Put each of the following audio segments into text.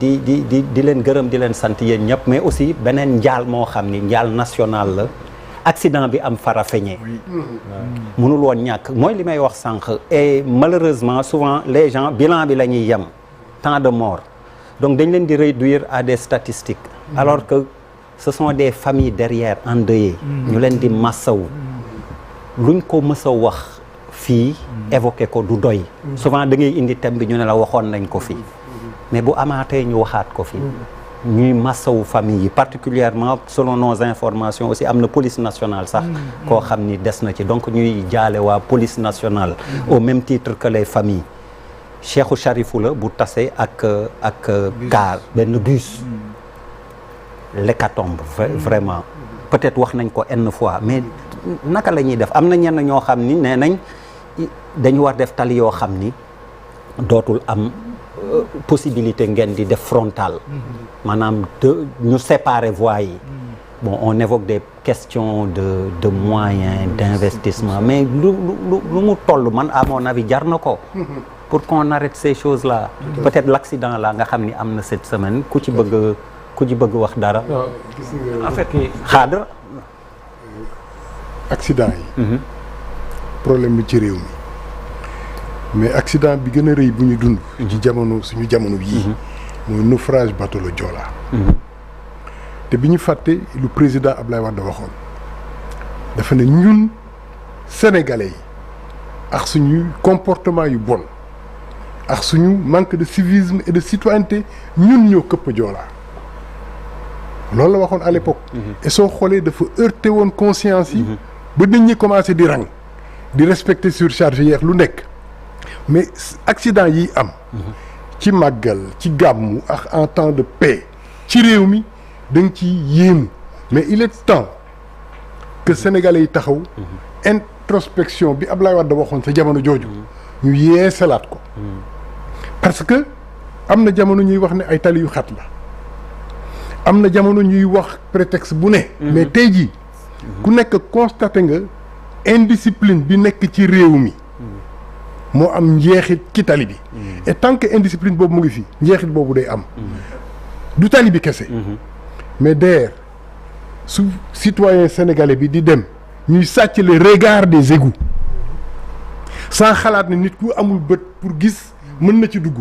di leen gërëm di leen sant yéen ñëpp mais aussi beneen njaal moo xam ni njaal national la accident bi am Farafeñe mënul woon ñàkk mooy li may wax sànq et malheureusement souvent les gens bilan bi la ñuy yem tant de morts donc dañ leen di réduire à des statistiques alors que ce sont des familles derrière endeuillées ñu leen di massawu luñ ko mës a wax fii évoqué ko du doy souvent da ngay indi thème bi ñu ne la waxoon nañ ko fii mais bu amaatee ñu waxaat ko fii ñuy massawu famille yi particulièrement selon nos informations aussi am na police nationale sax koo xam ni des na ci donc ñuy jaale waa police nationale au même titre que les familles Cheikhou Charifou la bu tase ak car benn bus l'hécatombe vraiment peut-être wax nañ ko n fois mais naka la ñuy def am na ñenn ñoo xam ni nee nañ dañu war def tali yoo xam ni dootul am possibilité ngeen di def frontal maanaam ñu séparer voies yi bon on évoque des questions de moyens d'investissement mais lu mu toll man à mon avis jar na ko pour qu'on arrête ces choses là peut-être l'accident là nga xam ni am na cette semaine ku ci bëgg wax dara en fait xaadra accident yi problème bi ci réew mi mais accident bi gën a rëy bu ñu dund ci suñu jamono yii mooy naufrage bateau le Joola te bi ñu fàtte lu président Abdoulaye Wade waxoon dafa ne ñun sénégalais yi ak suñu comportement yu bon ak suñu manque de civisme et de citoyenneté ñun ñoo këpp Joola loolu la waxoon à l'époque et soo xoolee dafa heurté woon conscience yi ba nit ñi commencé di rang di respecter surcharge yeex lu nekk mais accident yi am ci màggal ci gàmmu ak en temps de paix ci réew mi da nga ci yéemu mais il est temps que sénégalais yi taxaw introspection bi Abdoulaye Wade waxoon sa jamono jooju ñu yeesalaat ko parce que am na jamono ñuy wax ne ay tali yu xat la am na jamono ñuy wax prétexte bu ne mais tey jii ku nekk constaté nga indiscipline bi nekk ci réew mi moo am njeexit ci tali bi et tant que indiscipline boobu mu ngi fi njeexit boobu day am du tali bi kese mais d'ailleurs su citoyen sénégalais bi di dem ñuy sàcc le regard des égouts sans xalaat ne nit ku amul bët pour gis mën na ci dugg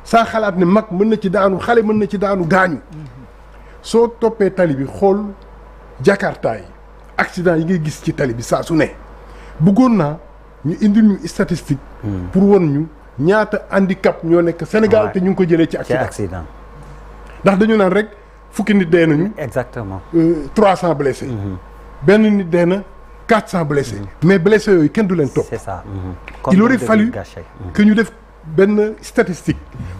sans xalaat ne mag mën na ci daanu xale mën na ci daanu gaañu soo toppee tali bi xool Jakarta yi accident yi ngay gis ci tali bi saa su ne bëggoon naa ñu indil ñu statistique pour won ñu ñaata handicap ñoo nekk Sénégal te ñu ngi ko jëlee ci accident ndax dañu naan rek fukki nit dee nañu exactement 300 blessés benn nit dee na 400 blessés mais blessés yooyu kenn du leen topp c'est ça il aurait fallu que ñu def benn statistique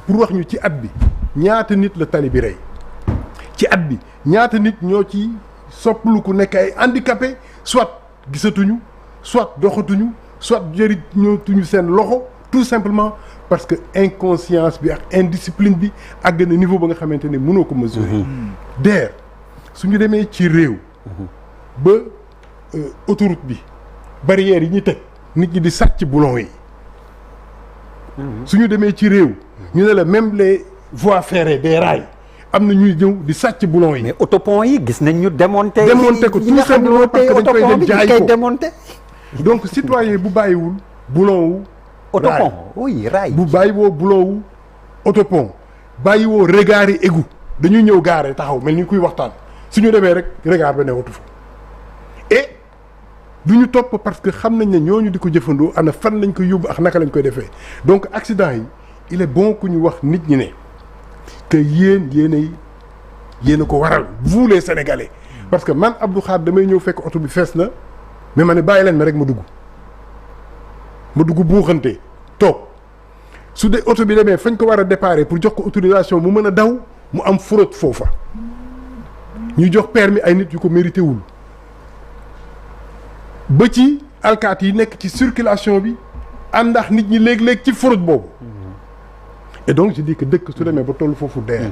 pour wax ñu ci at bi ñaata nit la tali bi rey ci at bi ñaata nit ñoo ci sopplu ku nekk ay handicapé soit gisatuñu soit doxatuñu soit jëri ñootuñu seen loxo tout simplement parce que inconscience bi ak indiscipline bi àgg na niveau ba nga xamante ne mënoo ko mesurer d'ailleurs suñu demee ci réew ba autoroute bi barrières yi ñu teg nit ñi di sàcc boulon yi suñu demee ci réew ñu ne la même les voies ferrées des rails am na ñuy ñëw di sàcc boulon yi mais autopont yi gis nañ ñu démonter ko tout simplement parce que dañ koy dem jaay ko démonter donc citoyen bu bàyyiwul boulon wu autopont oui rail bu bàyyiwoo boulon wu autopont bàyyiwoo regard yi égout dañuy ñëw gaare taxaw mel ni kuy waxtaan suñu demee rek regard ba newatu fa et du ñu topp parce que xam nañ ne ñooñu di ko jëfandoo ana fan lañ koy yóbbu ak naka lañ koy defee donc accident yi il est bon que ñu wax nit ñi ne que yéen a ko waral vous les Sénégalais parce que man Abdou Khadre damay ñëw fekk oto bi fees na mais ma ne bàyyi leen ma rek ma dugg buuxante toog su dee oto bi demee fañ ko war a déparé pour jox ko autorisation mu mën a daw mu am fraude foofa ñu jox permis ay nit yu ko mérité wul ba ci alkaat yi nekk ci circulation bi àndax nit ñi léeg-léeg ci fraude boobu et donc je dis que dëkk su demee ba tollu foofu deer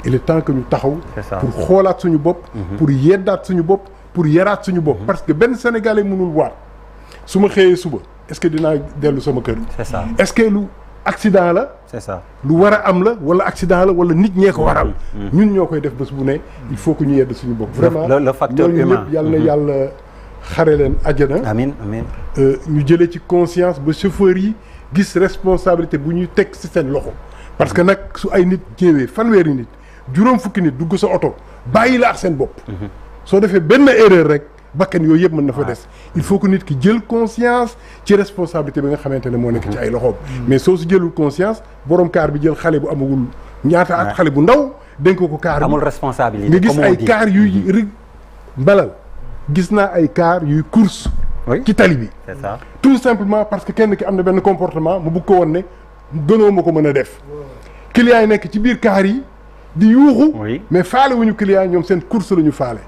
il est temps que ñu taxaw pour xoolaat suñu bopp pour yeddaat suñu bopp pour yaraat suñu bopp parce que benn sénégalais mënul waat su ma xëyee suba est-ce que dinaa dellu sama kër c'est ça est-ce que lu accident la c'est ça. lu war a am la wala accident la wala nit ñee ko waral. ñun ñoo koy def bés bu ne il faut que ñu yedd suñu bopp. vraiment le facteur humain ñëpp yàlla na yàlla xare leen àjjana. amiin amiin. ñu jëlee ci conscience ba chauffeur yi gis responsabilité bu ñuy teg ci seen loxo. parce que nag su ay nit ñëwee fanweeri nit juróom fukki nit dugg sa oto bàyyi la ak seen bopp. soo defee benn erreur rek. bakkan yooyu yëpp mën na fa des il faut que nit ki jël conscience ci responsabilité bi nga xamante ne moo nekk ci ay loxoom mais soo si jëlul conscience borom kaar bi jël xale bu amagul ñaata at xale bu ndaw dénk ko kaar bi amul responsabilité nga gis ay kaar yuy rig mbalal gis naa ay kaar yuy course ci tali bi c'est ça tout simplement parce que kenn ki am na benn comportement mu bëgg ko woon ne gënoo ma ko mën a def clients yi nekk ci biir kaar yi di yuuxu mais faale wuñu client ñoom seen course la ñu faale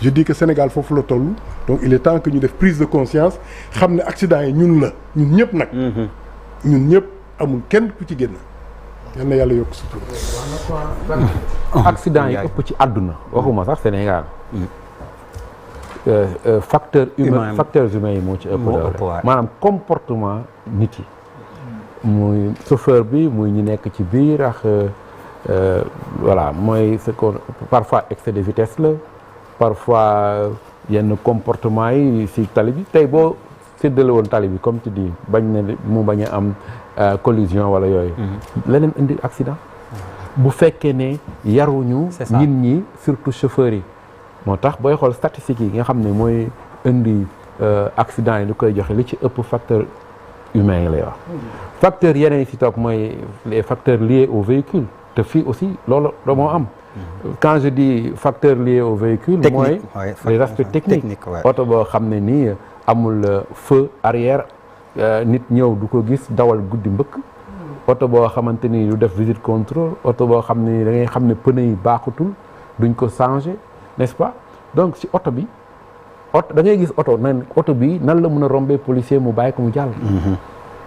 je dis que Sénégal foofu la toll donc il est temps que ñu def prise de conscience xam ne accident yi ñun la ñun ñëpp nag ñun ñëpp amul kenn ku ci génn yal na yàlla yokk sutura accident yi ëpp ci àdduna waxuma sax Sénégal facteurs humains yi moo ci ëpp doole maanaam comportement nit yi muy chauffeur bi muy ñu nekk ci biir ak voilà mooy ce qu'on parfois excès de vitesse la parfois yenn comportement yi si tali bi tey boo séddale woon tali bi comme tu dis bañ na mu bañ a am collision wala yooyu leneen indi accident bu fekkee ne yaruñu nit ñi surtout chauffeurs yi moo tax booy xool statistiques yi nga xam ne mooy indi accident yi lu koy joxe li ci ëpp facteur humain yi lay wax facteurs yeneen yi si topp mooy les facteurs liés au véhicule te fii aussi loolu moo am quand je dis facteur lié au véhicule mooy les aspects techniques oto boo xam ne nii amul feu arrière nit ñëw du ko gis dawal guddi mbëkk oto boo xamante ni du def visite contrôle oto boo xam ne da ngay xam ne pneu yi baaxutul duñ ko changer n'est-ce pas donc si oto bi oto da ngay gis oto nan oto bi nan la mën a rombee policier mu bàyyi ko mu jàll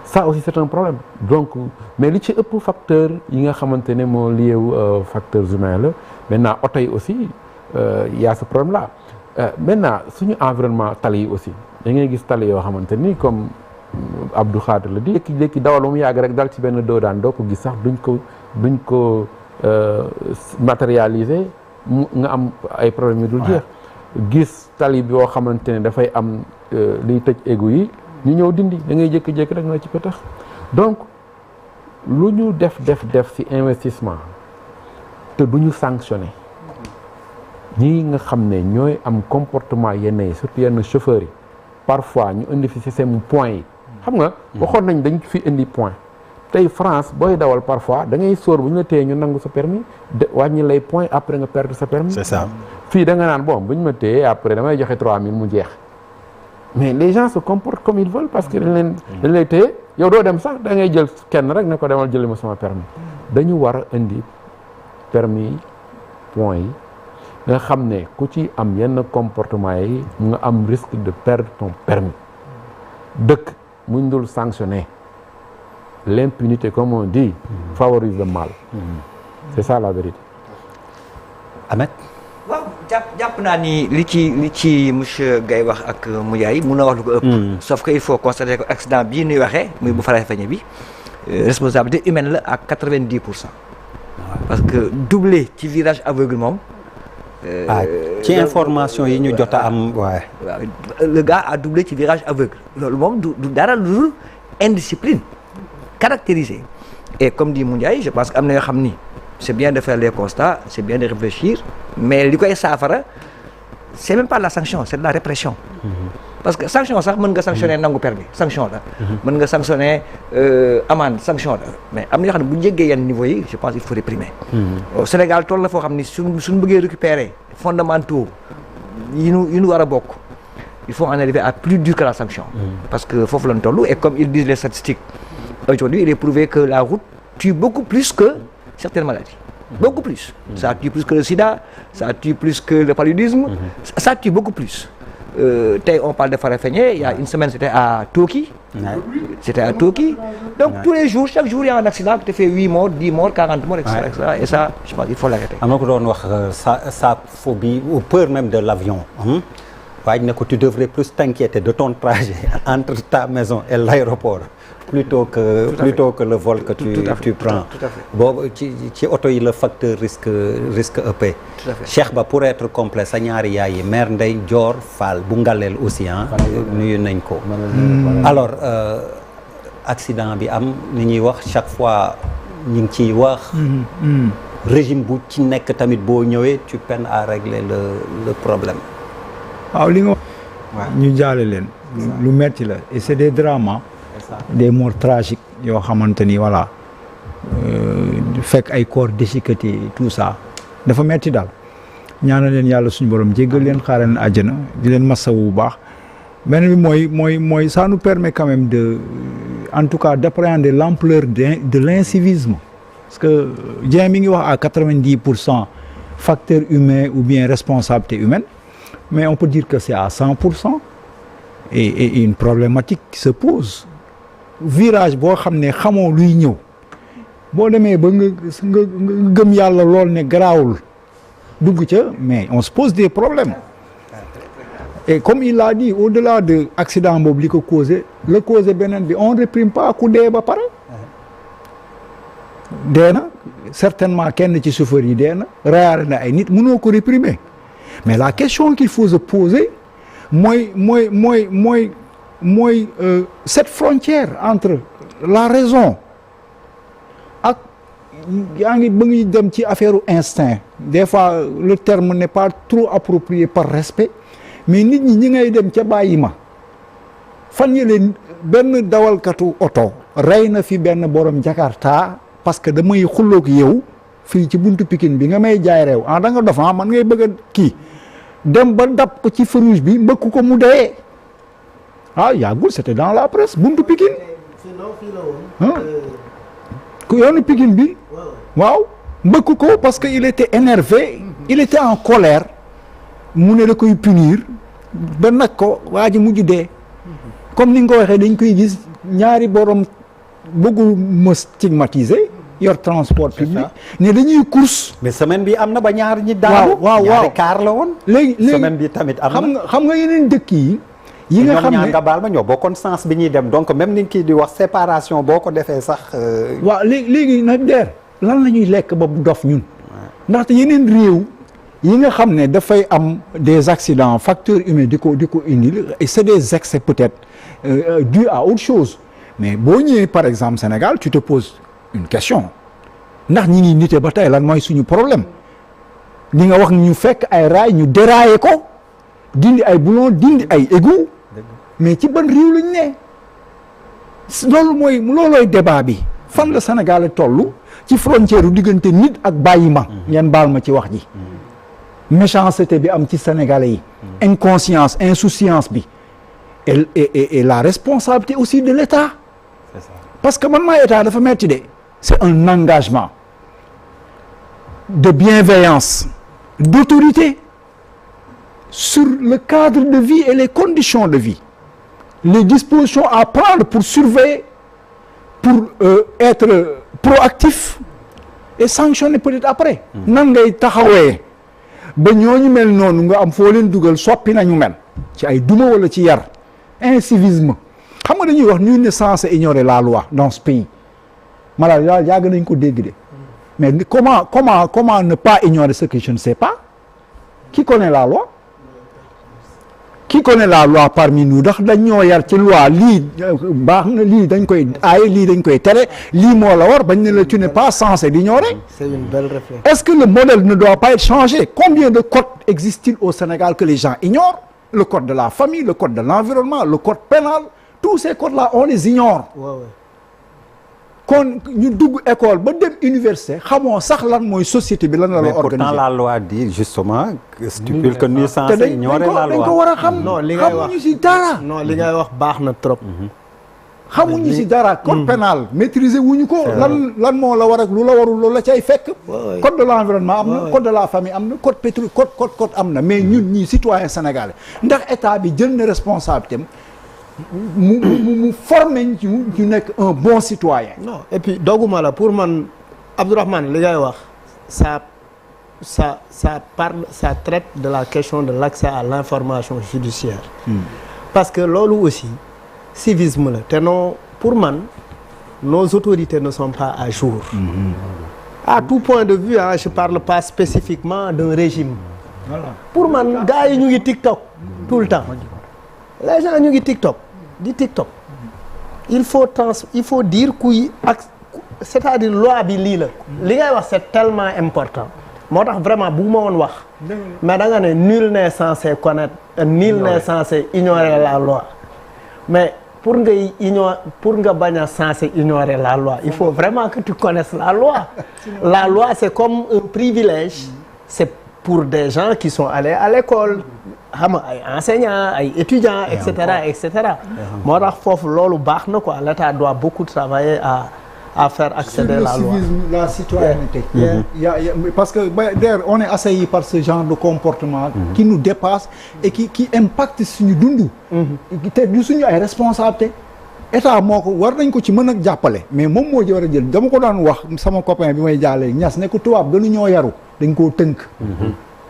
ça aussi c'est un problème donc mais li ci ëpp facteur yi nga xamante ne moo lié wu facteurs humains la maintenant oto yi aussi y a ce problème là maintenant suñu environnement tali yi aussi da ngay gis tali yoo xamante ni comme Abdou Khadre la di léegi dawal ba mu yàgg rek dal ci benn doodaan doo ko gis sax duñ ko matérialiser nga am ay problèmes yu dul jeex gis tali bi yoo xamante ne dafay am liy tëj égout yi ñu ñëw dindi da ngay jékki-jékki rek na ci pëtax donc lu ñu def ci investissement te du ñu sanctionné ñi nga xam ne ñooy am comportement yenn yi surtout yenn chauffeurs yi parfois ñu indi fi système point yi xam nga waxoon nañ dañ fi indi point tey France booy dawal parfois da ngay sóor bu ñu la téye ñu nangu sa permis de wàññi lay point après nga perdre sa permis c'est ça fii da nga naan bon bu ñu ma téye après damay joxe 3000 mu jeex mais les gens se comportent comme ils veulent parce que dañ lay téye yow doo dem sax da ngay jël kenn rek ne ko demal jëli ma sama permis dañu war a indi permis point yi nga xam ne ku ci am yenn comportement yi nga am risque de perdre ton permis dëkk muñ dul sanctionner l'impunité comme on dit favorise le mal c'est ça la vérité. Ahmed. waaw jàpp naa ni li ci monsieur Gaye wax ak Moundiaye mun na wax lu ko ëpp. sauf que il faut constater que accident bii nuy waxee muy bu Farafeñe bi responsabilité humaine la à 90%. parce que doublé ci virage aveugle moom. ci information yi ñu jot a am waaye. le gars a doublé ci virage aveugle loolu moom du dara lu dul indiscipline caractérisée et comme dit Moundiaye je pense que am na yoo xam ni. c'est bien de faire les constats c'est bien de réfléchir mais li koy saafara c'est même pas la sanction c'est de la répression parce que sanction sax mën nga sanctionner nangu permis sanction la mën nga sanctionner amende sanction la mais am na yoo xam ne bu jéggee yenn niveau yi je pense il faut réprimer au Sénégal toll na foo xam ni suñ bëggee récupérer fondamentaux yi nu war a bokk il faut en arriver à plus dur que la sanction parce que foofu lañ toll et comme ils disent les statistiques aujourd'hui il est prouvé que la route tue beaucoup plus que certaines maladies, beaucoup plus. Ça tue plus que le sida, ça tue plus que le paludisme, ça tue beaucoup plus. On parle de Farafeñe, il y a une semaine c'était à Toki. C'était à Toki. Donc tous les jours, chaque jour il y a un accident qui te fait 8 morts, 10 morts, 40 morts, etc. Et ça, je pense qu'il faut l'arrêter. am na ko doon wax sa phobie ou peur même de l'avion. waaj ne ko tu devrais plus t'inquiéter de ton trajet entre ta maison et l'aéroport plutôt que le vol que tu prends. boobu ci oto yi le facteur risque ëppee. Cheikh Ba pour être complet sa ñaari yaay yi mère Ndeye Dior Fall bu Ngaleel aussi nuyu nañ ko. alors accident bi am ni ñuy wax chaque fois ñu ngi ciy wax. régime bu ci nekk tamit boo ñëwee tu peines à régler le problème. waaw li nga wax ñu jaale leen lu metti la et c'est des drames, des morts tragiques yoo xamante ni voilà fekk ay corps déchiquetés tout ça dafa metti daal ñaanal leen yàlla suñu borom jéggal leen xaaral leen àjjana di leen masawu bu baax. beneen bi mooy ça nous permet quand même en tout cas d'appréhender l'ampleur de l'incivisme parce que Dieng mi ngi wax à 90% facteur humain ou bien responsabilité humaine. Mais on peut dire que c'est à 100% et une problématique qui se pose virage boo xam ne xamoo luy ñëw boo demee ba nga gëm yàlla lool ne garaawul dugg ca mais on se pose des problèmes et comme il l'a dit au-delà de accident boobu li ko causé beneen bi on réprime pas ku dee ba pare dee na certainement kenn ci chauffeur yi dee na rayaare na ay nit mënoo ko réprimer. Mais la question qu'il faut se poser cette frontière entre la raison ak yaa ngi ba ngi dem ci affaire instinct des fois le terme n'est pas trop approprié par respect mais nit ñi ngay dem ca bàyyi ma fan yële benn dawalkatu oto rey na fi benn borom Jakarta parce que damay xulloog yow fii ci buntu Pikine bi nga may jaay réew da nga dof man ngay bëgg a kii dem ba dab ko ci feu rouge bi mbëkk ko mu dee yàggul c'était dans la presse buntu Pikine ku yoonu Pikine bi waaw mbëkk ko parce que il était énervé il était en colère mu ne da koy punir ba nag ko waa ji mujj dee comme ni nga ko waxee dañ koy gis ñaari borom bëggul ma stigmatiser yor transport public ne dañuy course. mais semaine bi am na ba ñaar ñi daanu. waaw ñaari kaar la woon. léegi semaine bi tamit am na xam nga yeneen dëkk yi. yi nga xam ne ñoom nga baal ma ñoo bokkoon sens bi ñuy dem donc même ni kii di wax séparation boo ko defee sax. waaw léegi nag der lan la ñuy lekk ba dof ñun. ndaxte yeneen réew yi nga xam ne dafay am des accidents facteurs humains di ko indi et c'est des excès peut-être dus à autre chose mais boo ñëwee par exemple Sénégal tu te poses une question ndax ñi ngi nite ba tey lan mooy suñu problème li nga wax ñu fekk ay raay ñu dérailler ko dindi ay boulon dindi ay égout mais ci ban réew lañ ne loolooy débat bi fan la Sénégal toll ci frontière u diggante nit ak bàyyi ma ngeen baal ma ci wax ji méchanceté bi am ci Sénégalais yi inconscience insouciance bi et la responsabilité aussi de l'État parce que man maa État dafa metti de c'est un engagement de bienveillance d'autorité sur le cadre de vie et les conditions de vie les dispositions à prendre pour surveiller pour être proactif et sanctionner peut-être après nan ngay taxawee ba ñooñu mel noonu nga am foo leen dugal soppi nañu mel ci ay duma wala ci yar incivisme xam nga dañuy wax nul n'est censé ignorer la loi dans ce pays malade daal yàgg nañ ko dégg de mais comment ne pas ignorer ce que je ne sais pas qui connaît la loi parmi nous ndax dañ ñoo yar ci loi lii baax na lii dañ koy aaye lii dañ koy tere lii moo la war bañ ne la tu n'es pas censé l'ignorer. C'est une belle réflexion. Est-ce que le modèle ne doit pas être changé? Combien de codes existent-ils au Sénégal que les gens ignorent? Le code de la famille, le code de l'environnement, le code pénal, tous ces codes-là on les ignore. kon ñu dugg école ba dem université xamoo sax lan mooy société bi lan la organiser. mais pourtant la loi dit justement stipule que nous censé ignorer la loi. dañ ko war a xam. non li ngay wax xamuñu ci dara. non li ngay wax baax na trop. xamuñu ci dara code pénal maîtriser wuñu ko. lan moo la war ak lu la warul loolu la cay fekk. code de l'environnement am na code de la famille am na code pétrole code am na mais ñun ñii citoyen sénégalais ndax état bi jël na responsabilité mu formé ñu nekk un bon citoyen. non et puis dogguma la pour man Abdourahmane li ngay wax ça ça traite de la question de l'accès à l'information judiciaire. Parce que loolu aussi civisme la te non pour man nos autorités ne sont pas à jour. À tout point de vue je parle pas spécifiquement d'un régime. Voilà. Pour man gars yi ñu ngi TikTok tout le temps les gens ñu ngi TikTok di TikTok il faut dire kuy ak c'est-à-dire loi bi lii la li ngay wax c'est tellement important moo tax vraiment bu ma woon wax mais da nga ne nul n'est censé connaître nul n'est censé ignorer la loi mais pour nga bañ a censé ignorer la loi il faut vraiment que tu connaisses la loi. La loi c'est comme un privilège c'est pour des gens qui sont allés à l'école xam nga ay enseignants ay étudiants et cetera moo tax foofu loolu baax na quoi l'État doit beaucoup travailler à faire accéder la loi. Civisme, la citoyenneté. Parce que d'ailleurs on est assailli par ce genre de comportement qui nous dépasse et qui impacte suñu dund. te du suñu ay responsabilité état moo ko war nañ ko ci mën a jàppale mais moom moo war a jël dama ko daan wax sama copain bi may jàllee ñas ne ko tubaab gënu ñoo yaru dañ koo tënk.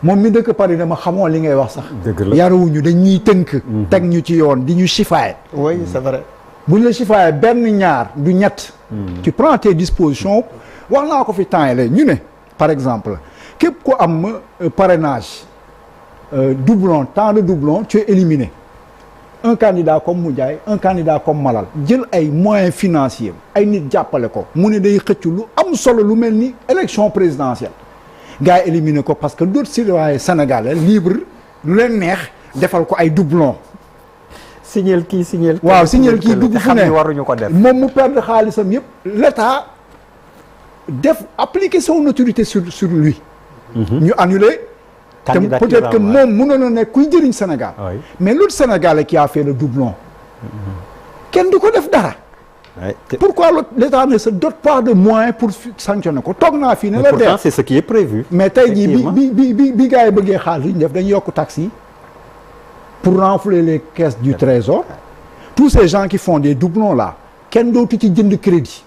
moom mi dëkk Paris dama xamoo li ngay wax sax. yaruwuñu dañ ñuy tënk. teg ñu ci yoon di ñu chiffaaye. oui c'est vrai. bu ñu la chiffaaye benn ñaar du ñett. tu prends tes dispositions wax naa ko fi temps yii ñu ne par exemple képp ku am parrainage doublon tant de doublon tu es éliminé un candidat comme Moundiaye un candidat comme Malal jël ay moyens financiers ay nit jàppale ko mu ne day xëcc lu am solo lu mel ni élection présidentielle gars yi éliminé ko parce que d'autres citoyens sénégalais libre lu leen neex defal ko ay doublon. signal kii waaw signal kii dugg fu ne waruñu ko def moom mu perdre xaalisam yëpp l'État appliquer son autorité sur lui. ñu annuler. te peut-être que moom mënoon na nekk kuy jëriñ Sénégal. mais l'autre Sénégalais qui a fait le doublon. kenn du ko def dara. pourquoi l'État ne se dote pas de moyens pour sanctionner ko toog naa fii ne la. pourtant c'est ce qui est prévu. mais tey jii bi gars yi bëggee xaalis ñu def dañu yokk taxes yi pour renflouer les caisses du trésor. tous ces gens qui font des doublons là kenn dootu ci jënd crédit.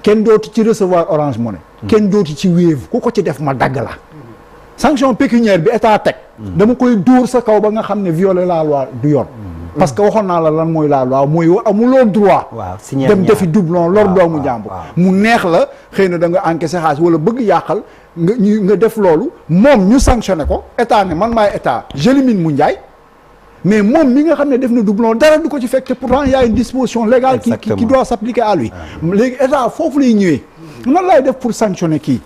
kenn dootu ci recevoir Orange Money. kenn dootu ci Wave ku ko ci def ma dagg la. sanction pécuniaire bi état teg. dama koy dóor sa kaw ba nga xam ne violer la loi du yoon. parce que waxoon naa la lan mooy la loi mooy amuloo droit. dem defi doublon lor doomu jàmbur. mu neex la xëy na da nga encaissé xaalis wala bëgg yàqal nga def loolu moom ñu sanctionné ko état ne man maay état j'élimine Moundiaye mais moom mi nga xam ne def na doublon dara du ko ci fekk te pourtant y a une disposition légale qui doit s'appliquer à lui. léegi état foofu lay ñëwee. nan lay def pour sanctionner kii.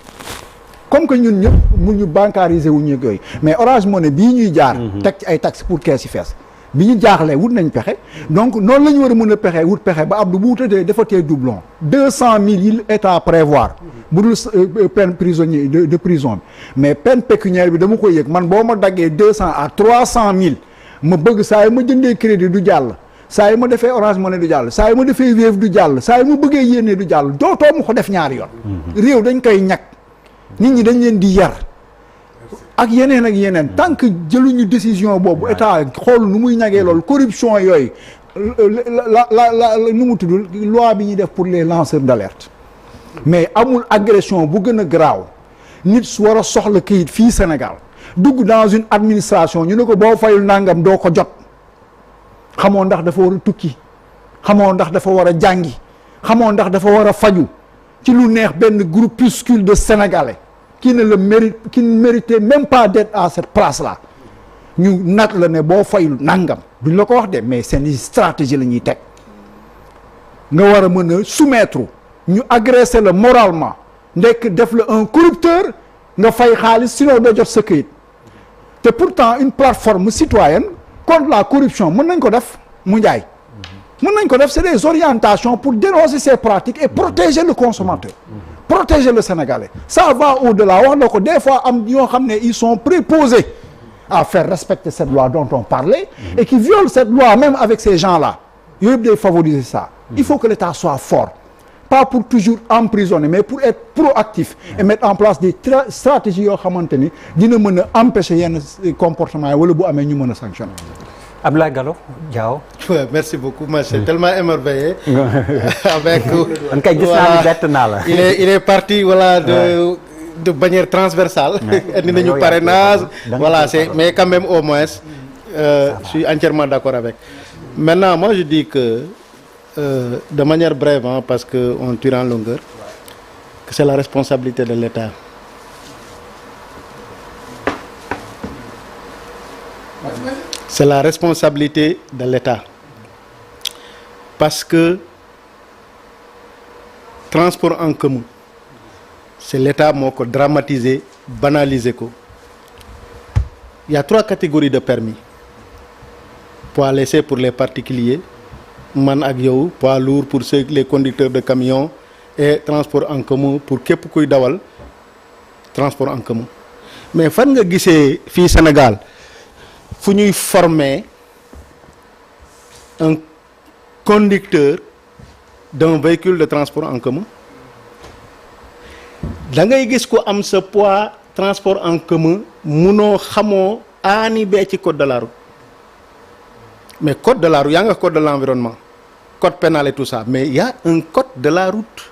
comme que ñun ñëpp mu ñu bancariser wu ñu yooyu mais Orange Money bii ñuy jaar. teg ci ay taxes pour kees yi fees. bi ñu jaaxlee wut nañ pexe donc noonu la ñu war a mën a pexe wut pexe ba Abdou bu wutatee dafa tee doublon 200 000 yi état prévoir bu dul peine prisonnier de prison bi mais peine pécuniaire bi dama koy yëg man boo ma daggee 200 à 300 000 ma bëgg saa yi ma jëndee crédit du jàll saa yi ma defee Orange Money du jàll saa yi ma defee Wave du jàll saa yi ma bëggee yéene du jàll dootoo ma ko def ñaari yoon. réew dañ koy ñàkk nit ñi dañ leen di yar. ak yeneen tant que jëluñu décision boobu état xool nu muy ñagee loolu corruption yooyu la nu mu tuddul loi bi ñuy def pour les lanceurs d'alerte mais amul agression bu gën a garaaw nit su war a soxla këyit fii Sénégal dugg dans une administration ñu ne ko boo fayul nangam doo ko jot xamoo ndax dafa war a tukki xamoo ndax dafa war a jàngi xamoo ndax dafa war a faju ci lu neex benn groupuscule de Sénégalais qui ne méritait même pas d'être à cette place-là ñu nat la ne boo fayul nangam duñ la ko wax de mais seen stratégie la ñuy teg nga war a mën a soumettre ñu agresser la moralement ndekk def la un corrupteur nga fay xaalis sinon doo jot sa këyit te pourtant une plateforme citoyenne contre la corruption mën nañ ko def mu njaay mën nañ ko def c'est des orientations pour dénoncer ces pratiques et protéger le consommateur protéger le Sénégalais ça va au-delà wax na ko des fois am ñoo xam ne ils sont préposés à faire respecter cette loi dont on parlait et qui violent cette loi même avec ces gens-là yooyu yëpp day favoriser ça il faut que l'État soit fort pas pour toujours emprisonner mais pour être proactif et mettre en place des stratégies yoo xamante ni dina mën a empêcher yenn comportement yi wala bu amee ñu mën a sanctionner. Abdoulaye Gallo Diaw. Ouais, merci beaucoup moi j'ai tellement émerveillé avec man kay gis naa ni bett naa la. il est parti voilà de de manière transversale. indi nañu parrainage voilà c'est mais quand même au moins je suis entièrement d'accord avec. Maintenant moi je dis que de manière brève parce que on tire en longueur que c'est la responsabilité de l'État. C'est la responsabilité de l'État parce que transport en commun c'est l'État moo ko dramatiser banaliser ko. Il y a 3 catégories de permis. Poids léger pour les particuliers, man ak yow, poids lourd pour ceux les conducteurs de camions et transport en commun pour képp kuy dawal transport en commun. Mais fan nga gisee fii Sénégal fu ñuy former un conducteur d'un véhicule de transport en commun? Da ngay gis ko am sa poids transport en commun munoo xamoo aani bee ci code de la route. Mais code de la route yaa nga code de l'environnement, code pénal et tout ça, mais il y a un code de la route.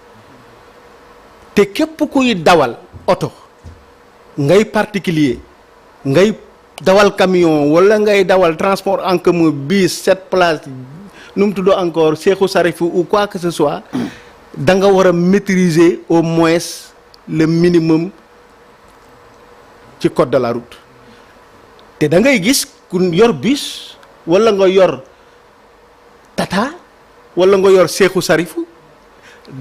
te képp kuy dawal oto ngay particulier ngay dawal camion wala ngay dawal transport en commun bus 7 places nu mu tudd encore Cheikhou Sarifou ou quoi que ce soit da nga war a maîtriser au moins le minimum ci code de la route te da ngay gis ku yor bus wala nga yor tata wala nga yor Cheikhou Sarifou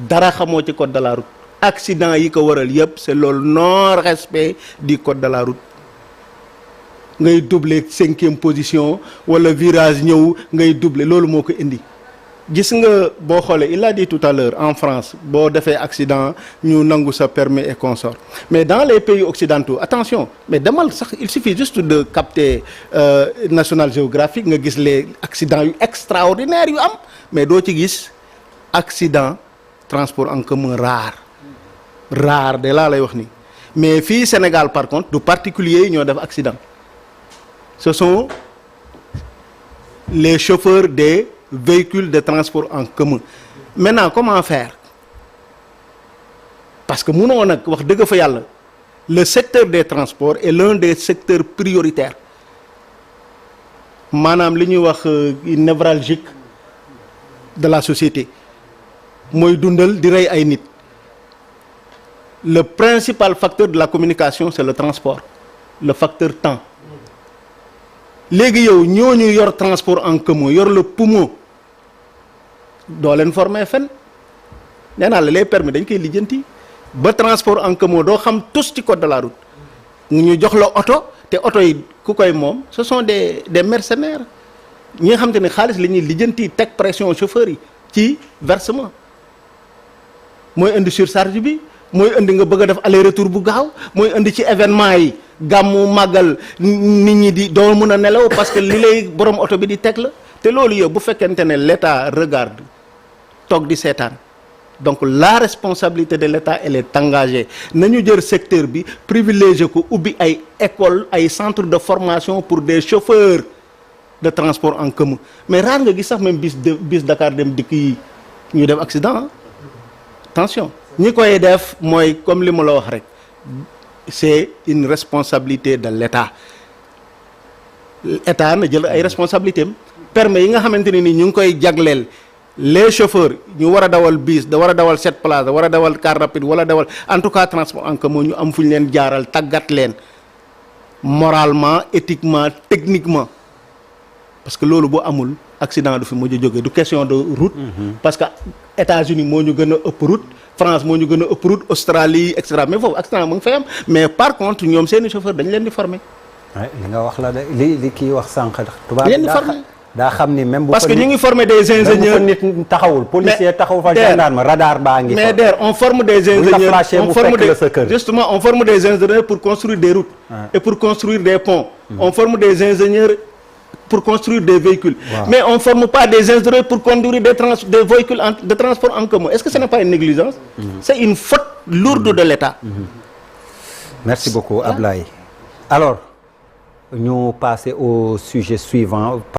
dara xamoo ci code de la route accident yi ko waral yëpp c'est le non respect du code de la route ngay doubler 5e position wala virage ñëw ngay doubler loolu moo ko indi gis nga boo xoolee il a dit tout à l'heure en France boo defee accident ñu nangu sa permis et consort mais dans les pays occidentaux attention mais demal sax il suffit juste de capter National Geographic nga gis les accidents yu extraordinaires yu am mais doo ci gis accident transport en commun rare de laa lay wax ni mais fii Sénégal par contre du particulier yi ñoo def accident ce sont les chauffeurs des véhicules de transport en commun maintenant comment faire parce que munoo nag wax dëgg fa yàlla le secteur des transports est l'un des secteurs prioritaires maanaam li ñuy wax névralgique de la société mooy dundal di rey ay nit le principal facteur de la communication c'est le transport le facteur temps léegi yow ñooñu yor transport en commun yor le poumon doo leen former fen nee naa la les permis dañ koy lijjanti ba transport en commun doo xam tous ci code de la route ñu jox la oto te oto yi ku koy moom ce sont des mercenaires ñi nga xam te ne xaalis la ñuy lijjanti teg pression chauffeurs yi ci versement mooy indi surcharge bi mooy indi nga bëgg a def aller retour bu gaaw mooy indi ci événement yi gàmmu màggal nit ñi di doo mën a nelaw parce que li lay borom oto bi di teg la te loolu yow bu fekkente ne l'État regarde toog di seetaan donc la responsabilité de l'État elle est engagée nañu jël secteur bi privilégié ko ubbi ay école ay centre de formation pour des chauffeurs de transport en commun mais rare nga gis sax même bis Dakar dem dikk yi ñu def accident attention ñi koy def mooy comme li ma la wax rek c'est une responsabilité de l'État État na jël ay responsabilités am permis yi nga xamante ne ni ñu ngi koy jagleel les chauffeurs ñu war a dawal bus da war a dawal 7 places da war a dawal car rapide wala dawal en tout cas transport en commun ñu am fu ñu leen jaaral tàggat leen moralement éthiquement techniquement parce que loolu boo amul accident du fi mujj a jóge du question de route parce que États-Unis moo ñu gën a ëpp route France moo ñu gën a ëpp route Australie et cetera mais foofu accident mu ngi fay am mais par contre ñoom seeni chauffeur dañ leen di former li nga wax la de li kii wax sànq tubaab leen di former daa xam ni même bu parce que ñu ngi former des ingénieurs nit taxawul policier taxaw fa gendarme radar baa ngi mais der on forme des ingénieurs on forme des ingénieurs pour construire des routes et pour construire des ponts on forme des ingénieurs pour construire des véhicules mais on forme pas des ingénieurs pour conduire des véhicules de transport en commun est-ce que ce n'est pas une négligence c'est une faute lourde de l'État merci beaucoup Ablaye alors ñu passer au sujet suivant